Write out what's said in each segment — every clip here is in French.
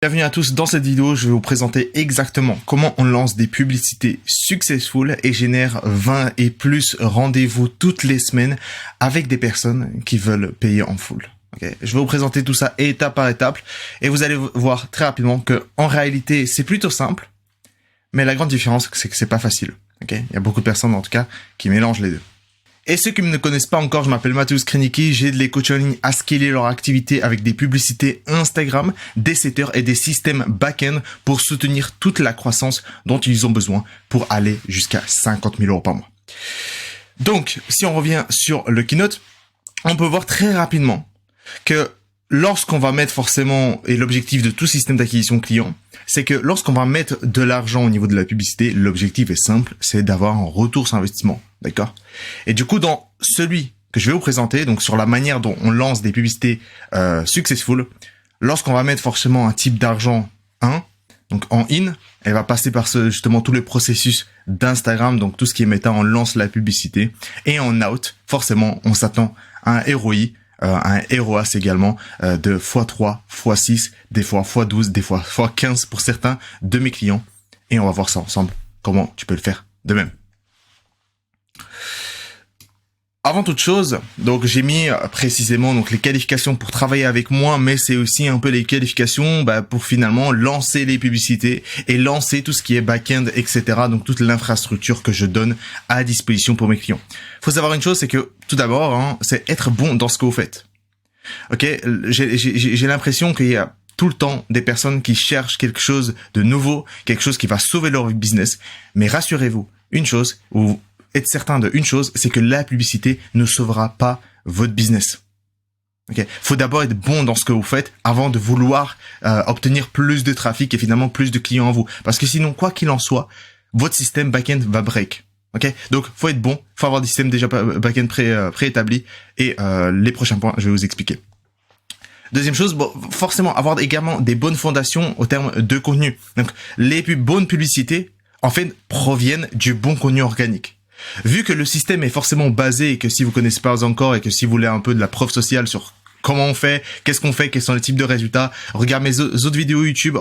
Bienvenue à tous, dans cette vidéo, je vais vous présenter exactement comment on lance des publicités successful et génère 20 et plus rendez-vous toutes les semaines avec des personnes qui veulent payer en full. Okay. Je vais vous présenter tout ça étape par étape et vous allez voir très rapidement que en réalité, c'est plutôt simple, mais la grande différence, c'est que c'est pas facile. Okay. Il y a beaucoup de personnes, en tout cas, qui mélangent les deux. Et ceux qui ne me connaissent pas encore, je m'appelle Mateusz Krenicki, j'aide les coachs en ligne à scaler leur activité avec des publicités Instagram, des setters et des systèmes back-end pour soutenir toute la croissance dont ils ont besoin pour aller jusqu'à 50 000 € par mois. Donc, si on revient sur le keynote, on peut voir très rapidement que lorsqu'on va mettre forcément, et l'objectif de tout système d'acquisition client, c'est que lorsqu'on va mettre de l'argent au niveau de la publicité, l'objectif est simple, c'est d'avoir un retour sur investissement. D'accord? Et du coup, dans celui que je vais vous présenter, donc sur la manière dont on lance des publicités successful, lorsqu'on va mettre forcément un type d'argent 1, donc en in, elle va passer par justement tout le processus d'Instagram, donc tout ce qui est méta, on lance la publicité, et en out, forcément, on s'attend à un ROI, un ROAS également de x3, x6, des fois x12, des fois x15 pour certains de mes clients. Et on va voir ça ensemble, comment tu peux le faire de même. Avant toute chose, donc j'ai mis précisément donc les qualifications pour travailler avec moi, mais c'est aussi un peu les qualifications pour finalement lancer les publicités et lancer tout ce qui est back-end, etc. Donc toute l'infrastructure que je donne à disposition pour mes clients. Faut savoir une chose, c'est que tout d'abord, c'est être bon dans ce que vous faites. Ok, j'ai l'impression qu'il y a tout le temps des personnes qui cherchent quelque chose de nouveau, quelque chose qui va sauver leur business. Mais rassurez-vous, une chose, ou être certain de une chose, c'est que la publicité ne sauvera pas votre business. Okay. Faut d'abord être bon dans ce que vous faites avant de vouloir obtenir plus de trafic et finalement plus de clients en vous. Parce que sinon, quoi qu'il en soit, votre système back-end va break. Ok, donc faut être bon, faut avoir des systèmes déjà back-end préétablis et les prochains points, je vais vous expliquer. Deuxième chose, forcément avoir également des bonnes fondations au terme de contenu. Donc les bonnes publicités, en fait, proviennent du bon contenu organique. Vu que le système est forcément basé et que si vous connaissez pas encore et que si vous voulez un peu de la preuve sociale sur comment on fait, qu'est-ce qu'on fait, quels sont les types de résultats, regardez mes autres vidéos YouTube,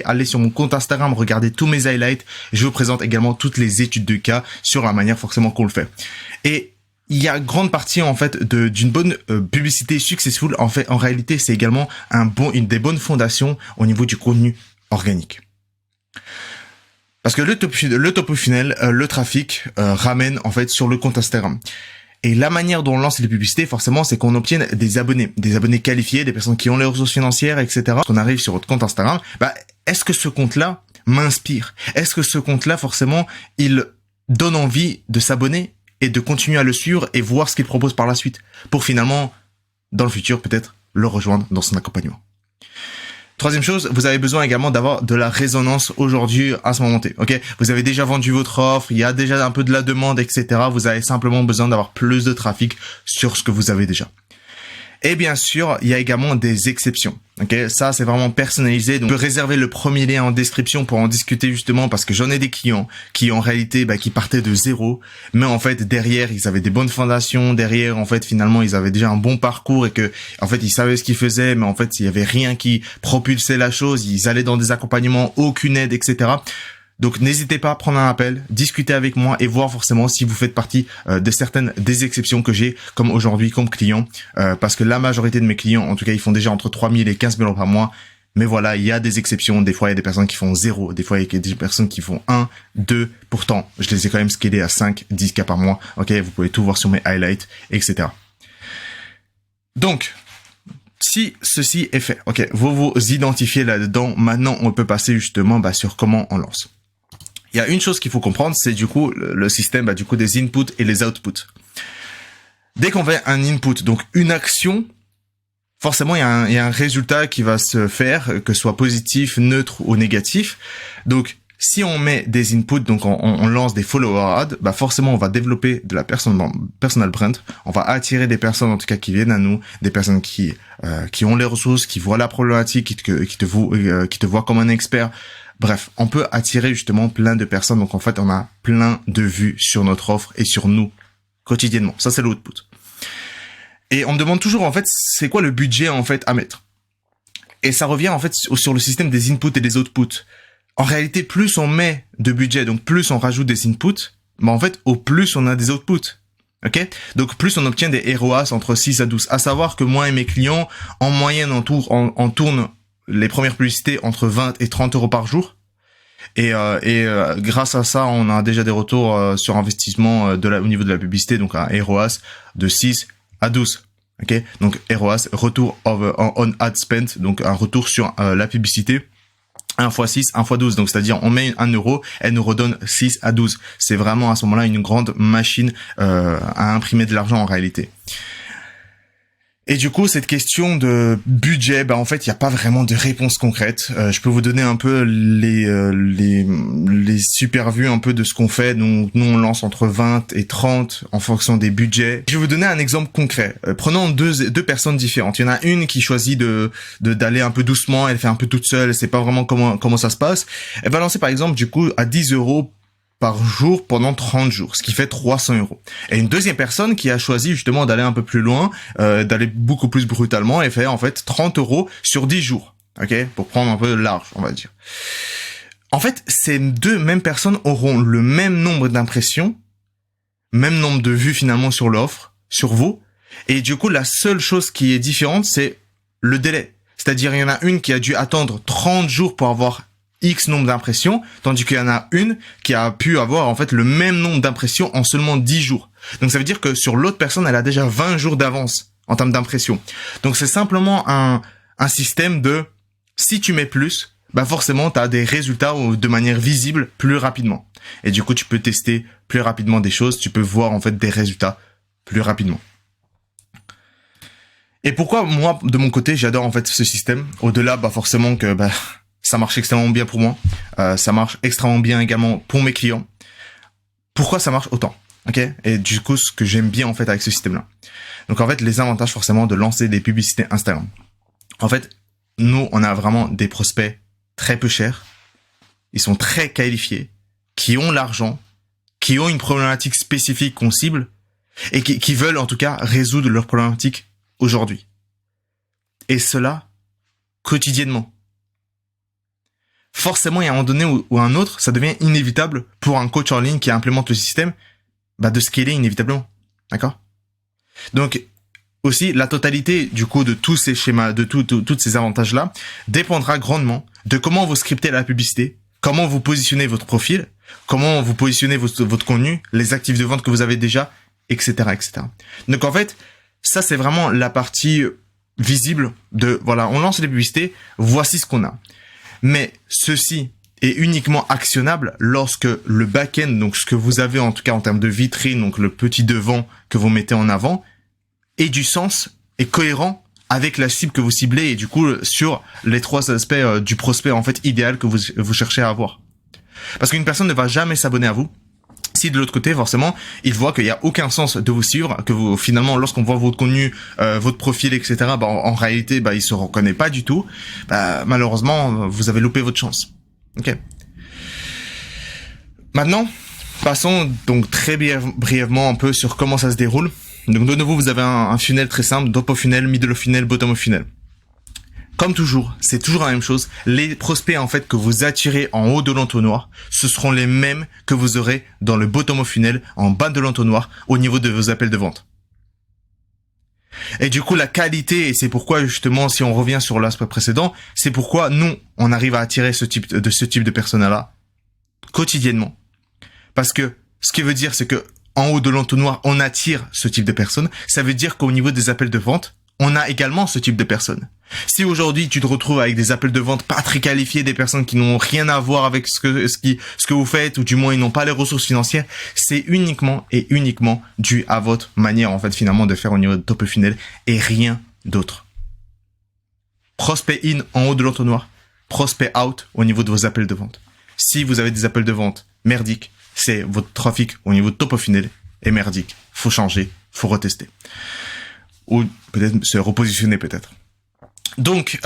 allez sur mon compte Instagram, regardez tous mes highlights. Je vous présente également toutes les études de cas sur la manière forcément qu'on le fait. Et il y a grande partie en fait d'une bonne publicité successful. En fait, en réalité, c'est également une des bonnes fondations au niveau du contenu organique. Parce que le top funnel, le trafic ramène en fait sur le compte Instagram. Et la manière dont on lance les publicités, forcément, c'est qu'on obtienne des abonnés qualifiés, des personnes qui ont les ressources financières, etc. Quand on arrive sur votre compte Instagram, est-ce que ce compte-là m'inspire? Est-ce que ce compte-là, forcément, il donne envie de s'abonner et de continuer à le suivre et voir ce qu'il propose par la suite pour finalement, dans le futur, peut-être le rejoindre dans son accompagnement. Troisième chose, vous avez besoin également d'avoir de la résonance aujourd'hui à ce moment T. Ok, vous avez déjà vendu votre offre, il y a déjà un peu de la demande, etc. Vous avez simplement besoin d'avoir plus de trafic sur ce que vous avez déjà. Et bien sûr, il y a également des exceptions. Ok, ça c'est vraiment personnalisé. Donc, je peux réserver le premier lien en description pour en discuter justement parce que j'en ai des clients qui en réalité qui partaient de zéro, mais en fait derrière ils avaient des bonnes fondations, derrière en fait finalement ils avaient déjà un bon parcours et que en fait ils savaient ce qu'ils faisaient, mais en fait il y avait rien qui propulsait la chose. Ils allaient dans des accompagnements, aucune aide, etc. Donc n'hésitez pas à prendre un appel, discuter avec moi et voir forcément si vous faites partie des exceptions que j'ai comme aujourd'hui comme client, parce que la majorité de mes clients, en tout cas, ils font déjà entre 3 000 et 15 000 € par mois. Mais voilà, il y a des exceptions. Des fois, il y a des personnes qui font 0. Des fois, il y a des personnes qui font 1, 2. Pourtant, je les ai quand même scalés à 5, 10 cas par mois. Ok, vous pouvez tout voir sur mes highlights, etc. Donc, si ceci est fait, ok, vous vous identifiez là-dedans. Maintenant, on peut passer justement sur comment on lance. Il y a une chose qu'il faut comprendre, c'est du coup le système des inputs et les outputs. Dès qu'on fait un input, donc une action, forcément il y a un résultat qui va se faire, que ce soit positif, neutre ou négatif. Donc si on met des inputs, donc on lance des follower ads, forcément on va développer de la personal brand. On va attirer des personnes en tout cas qui viennent à nous, des personnes qui ont les ressources, qui voient la problématique, qui te voient comme un expert. Bref, on peut attirer justement plein de personnes. Donc en fait, on a plein de vues sur notre offre et sur nous quotidiennement. Ça, c'est l'output. Et on me demande toujours en fait, c'est quoi le budget en fait à mettre? Et ça revient en fait sur le système des inputs et des outputs. En réalité, plus on met de budget, donc plus on rajoute des inputs, bah en fait, au plus on a des outputs. Ok? Donc plus on obtient des ROAS entre 6 à 12. À savoir que moi et mes clients, en moyenne, on tourne les premières publicités entre 20 et 30 euros par jour. Et grâce à ça, on a déjà des retours sur investissement au niveau de la publicité, donc un ROAS de 6 à 12. Ok? Donc ROAS, retour on ad spent, donc un retour sur la publicité. 1 x 6, 1 x 12. Donc, c'est-à-dire, on met 1 euro, elle nous redonne 6 à 12. C'est vraiment, à ce moment-là, une grande machine, à imprimer de l'argent, en réalité. Et du coup, cette question de budget, en fait, il n'y a pas vraiment de réponse concrète. Je peux vous donner un peu les super vues un peu de ce qu'on fait. Donc, nous, on lance entre 20 et 30 en fonction des budgets. Je vais vous donner un exemple concret. Prenons deux personnes différentes. Il y en a une qui choisit d'aller un peu doucement. Elle fait un peu toute seule. Elle sait pas vraiment comment ça se passe. Elle va lancer, par exemple, du coup, à 10 euros par jour pendant 30 jours, ce qui fait 300 euros. Et une deuxième personne qui a choisi justement d'aller un peu plus loin, d'aller beaucoup plus brutalement, et fait en fait 30 euros sur 10 jours, ok, pour prendre un peu large, on va dire. En fait, ces deux mêmes personnes auront le même nombre d'impressions, même nombre de vues finalement sur l'offre, sur vous, et du coup la seule chose qui est différente, c'est le délai. C'est-à-dire il y en a une qui a dû attendre 30 jours pour avoir X nombre d'impressions, tandis qu'il y en a une qui a pu avoir en fait le même nombre d'impressions en seulement 10 jours. Donc ça veut dire que sur l'autre personne, elle a déjà 20 jours d'avance en termes d'impression. Donc c'est simplement un système de si tu mets plus, forcément tu as des résultats de manière visible plus rapidement. Et du coup, tu peux tester plus rapidement des choses, tu peux voir en fait des résultats plus rapidement. Et pourquoi moi de mon côté, j'adore en fait ce système, au-delà forcément que ça marche extrêmement bien pour moi. Ça marche extrêmement bien également pour mes clients. Pourquoi ça marche autant? Ok? Et du coup, ce que j'aime bien en fait avec ce système-là. Donc en fait, les avantages forcément de lancer des publicités Instagram. En fait, nous, on a vraiment des prospects très peu chers. Ils sont très qualifiés, qui ont l'argent, qui ont une problématique spécifique qu'on cible et qui veulent en tout cas résoudre leur problématique aujourd'hui. Et cela quotidiennement. Forcément, il y a un moment donné ou un autre, ça devient inévitable pour un coach en ligne qui implémente le système, de scaler inévitablement. D'accord? Donc, aussi, la totalité, du coup, de tous ces schémas, de tous ces avantages-là, dépendra grandement de comment vous scriptez la publicité, comment vous positionnez votre profil, comment vous positionnez votre contenu, les actifs de vente que vous avez déjà, etc., etc. Donc, en fait, ça, c'est vraiment la partie visible de, voilà, on lance les publicités, voici ce qu'on a. Mais ceci est uniquement actionnable lorsque le back-end, donc ce que vous avez en tout cas en termes de vitrine, donc le petit devant que vous mettez en avant, ait du sens, est cohérent avec la cible que vous ciblez et du coup sur les trois aspects du prospect en fait idéal que vous cherchez à avoir. Parce qu'une personne ne va jamais s'abonner à vous si de l'autre côté, forcément, il voit qu'il n'y a aucun sens de vous suivre, que vous, finalement, lorsqu'on voit votre contenu, votre profil, etc., en réalité, il se reconnaît pas du tout, malheureusement, vous avez loupé votre chance. Ok. Maintenant, passons donc très brièvement un peu sur comment ça se déroule. Donc, de nouveau, vous avez un funnel très simple, top of funnel, middle of funnel, bottom of funnel. Comme toujours, c'est toujours la même chose. Les prospects, en fait, que vous attirez en haut de l'entonnoir, ce seront les mêmes que vous aurez dans le bottom of funnel, en bas de l'entonnoir, au niveau de vos appels de vente. Et du coup, la qualité, et c'est pourquoi, justement, si on revient sur l'aspect précédent, c'est pourquoi nous, on arrive à attirer ce type de personnes-là, quotidiennement. Parce que, ce qui veut dire, c'est que, en haut de l'entonnoir, on attire ce type de personnes. Ça veut dire qu'au niveau des appels de vente, on a également ce type de personnes. Si aujourd'hui tu te retrouves avec des appels de vente pas très qualifiés, des personnes qui n'ont rien à voir avec ce que vous faites, ou du moins ils n'ont pas les ressources financières, c'est uniquement dû à votre manière en fait finalement de faire au niveau de top funnel et rien d'autre. Prospect in en haut de l'entonnoir, prospect out au niveau de vos appels de vente. Si vous avez des appels de vente merdiques, c'est votre trafic au niveau de top funnel est merdique. Faut changer, faut retester. Ou peut-être se repositionner peut-être. Donc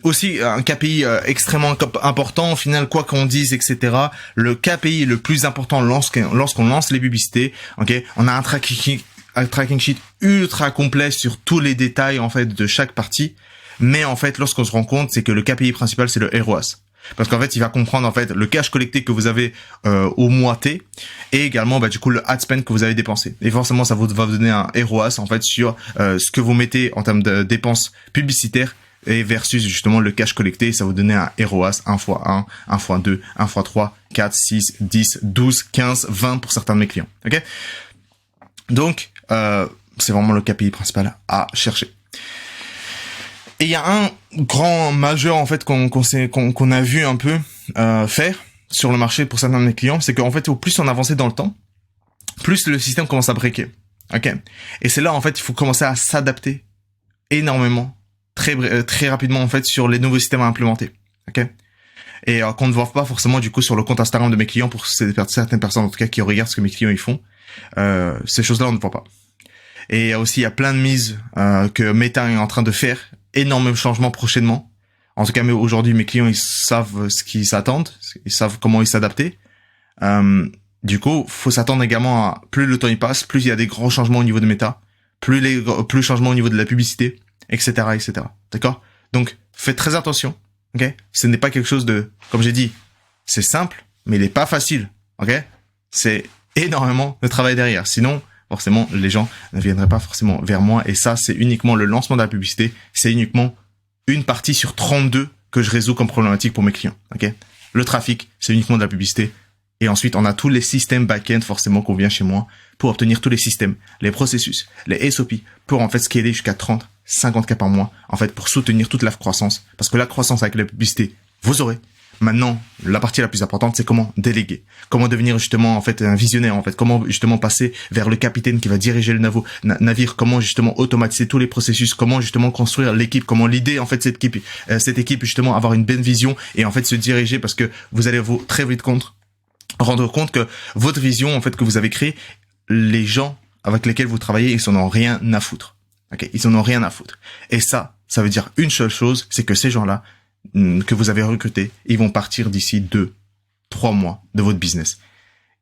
aussi un KPI extrêmement important au final, quoi qu'on dise, etc. Le KPI le plus important lorsqu'on lance les publicités, ok, on a un tracking sheet ultra complet sur tous les détails en fait de chaque partie. Mais en fait, lorsqu'on se rend compte, c'est que le KPI principal, c'est le ROAS. Parce qu'en fait, il va comprendre en fait le cash collecté que vous avez au mois T et également du coup le ad spend que vous avez dépensé. Et forcément, ça va vous donner un ROAS en fait sur ce que vous mettez en termes de dépenses publicitaires et versus justement le cash collecté. Ça va vous donner un ROAS 1 x 1, 1 x 2, 1 x 3, 4, 6, 10, 12, 15, 20 pour certains de mes clients. Ok. Donc, c'est vraiment le KPI principal à chercher. Et il y a un grand majeur en fait qu'on a vu un peu faire sur le marché pour certains de mes clients, c'est qu'en fait au plus on avançait dans le temps, plus le système commence à breaker. Ok. Et c'est là en fait il faut commencer à s'adapter énormément, très rapidement en fait sur les nouveaux systèmes à implémenter. Ok. Et qu'on ne voit pas forcément du coup sur le compte Instagram de mes clients pour certaines personnes en tout cas qui regardent ce que mes clients ils font. Ces choses-là on ne voit pas. Et il y a plein de mises que Meta est en train de faire, énormément de changements prochainement. En tout cas, mais aujourd'hui, mes clients, ils savent ce qu'ils s'attendent, ils savent comment ils s'adapter. Du coup, faut s'attendre également à plus le temps y passe, plus il y a des grands changements au niveau de Meta, plus changements au niveau de la publicité, etc., etc. D'accord? Donc, faites très attention. Ok? Ce n'est pas quelque chose de, comme j'ai dit, c'est simple, mais il n'est pas facile. Ok? C'est énormément de travail derrière. Sinon, forcément, les gens ne viendraient pas forcément vers moi. Et ça, c'est uniquement le lancement de la publicité. C'est uniquement une partie sur 32 que je résous comme problématique pour mes clients. Ok. Le trafic, c'est uniquement de la publicité. Et ensuite, on a tous les systèmes back-end, forcément, qu'on vient chez moi pour obtenir tous les systèmes, les processus, les SOP, pour en fait scaler jusqu'à 30, 50 cas par mois, en fait, pour soutenir toute la croissance. Parce que la croissance avec la publicité, vous aurez. Maintenant, la partie la plus importante, c'est comment déléguer, comment devenir justement en fait un visionnaire, en fait, comment justement passer vers le capitaine qui va diriger le navire, comment justement automatiser tous les processus, comment justement construire l'équipe, comment l'idée en fait cette équipe justement avoir une bonne vision et en fait se diriger parce que vous allez vous très vite rendre compte que votre vision en fait que vous avez créée, les gens avec lesquels vous travaillez, ils en ont rien à foutre. Ok, ils en ont rien à foutre. Et ça veut dire une seule chose, c'est que ces gens-là que vous avez recrutés, ils vont partir d'ici 2-3 mois de votre business.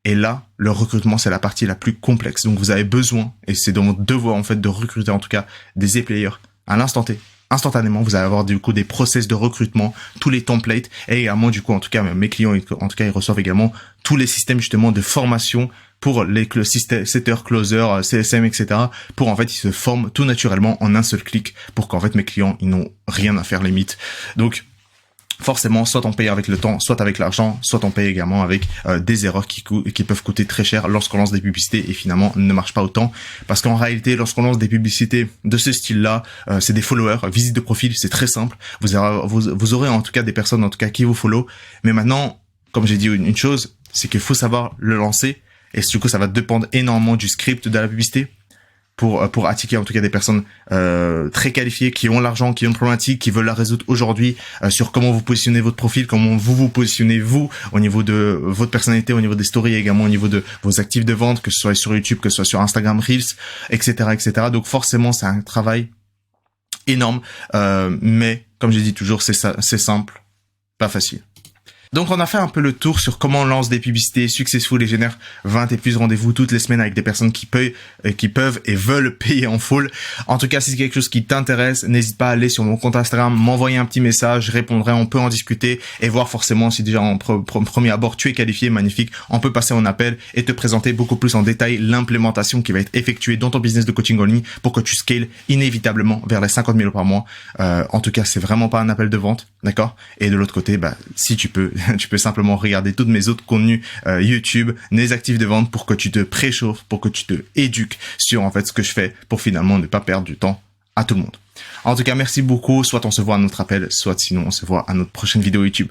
Et là, le recrutement, c'est la partie la plus complexe. Donc, vous avez besoin, et c'est dans votre devoir, en fait, de recruter, en tout cas, des e-players à l'instant T. Instantanément, vous allez avoir, du coup, des process de recrutement, tous les templates, et également, du coup, en tout cas, mes clients, en tout cas, ils reçoivent également tous les systèmes, justement, de formation pour les setters, closers, CSM, etc. pour, en fait, ils se forment tout naturellement en un seul clic pour qu'en fait, mes clients, ils n'ont rien à faire limite. Donc, forcément, soit on paye avec le temps, soit avec l'argent, soit on paye également avec des erreurs qui peuvent coûter très cher lorsqu'on lance des publicités et finalement ne marchent pas autant. Parce qu'en réalité, lorsqu'on lance des publicités de ce style-là, c'est des followers, visite de profil, c'est très simple. Vous aurez en tout cas des personnes en tout cas qui vous follow. Mais maintenant, comme j'ai dit une chose, c'est qu'il faut savoir le lancer et du coup, ça va dépendre énormément du script de la publicité. Pour attirer en tout cas des personnes très qualifiées qui ont l'argent, qui ont une problématique, qui veulent la résoudre aujourd'hui sur comment vous positionnez votre profil, comment vous positionnez vous au niveau de votre personnalité, au niveau des stories, également au niveau de vos actifs de vente, que ce soit sur YouTube, que ce soit sur Instagram Reels, etc., etc. Donc forcément, c'est un travail énorme, mais comme j'ai dit toujours, c'est simple, pas facile. Donc, on a fait un peu le tour sur comment on lance des publicités successful et génère 20 et plus rendez-vous toutes les semaines avec des personnes qui peuvent et veulent payer en full. En tout cas, si c'est quelque chose qui t'intéresse, n'hésite pas à aller sur mon compte Instagram, m'envoyer un petit message, je répondrai, on peut en discuter et voir forcément si déjà en premier abord tu es qualifié, magnifique, on peut passer en appel et te présenter beaucoup plus en détail l'implémentation qui va être effectuée dans ton business de coaching en ligne pour que tu scales inévitablement vers les 50 000 par mois. En tout cas, c'est vraiment pas un appel de vente, d'accord? Et de l'autre côté, si tu peux simplement regarder tous mes autres contenus YouTube, les actifs de vente pour que tu te préchauffes, pour que tu te éduques sur en fait ce que je fais pour finalement ne pas perdre du temps à tout le monde. En tout cas, merci beaucoup. Soit on se voit à notre appel, soit sinon on se voit à notre prochaine vidéo YouTube.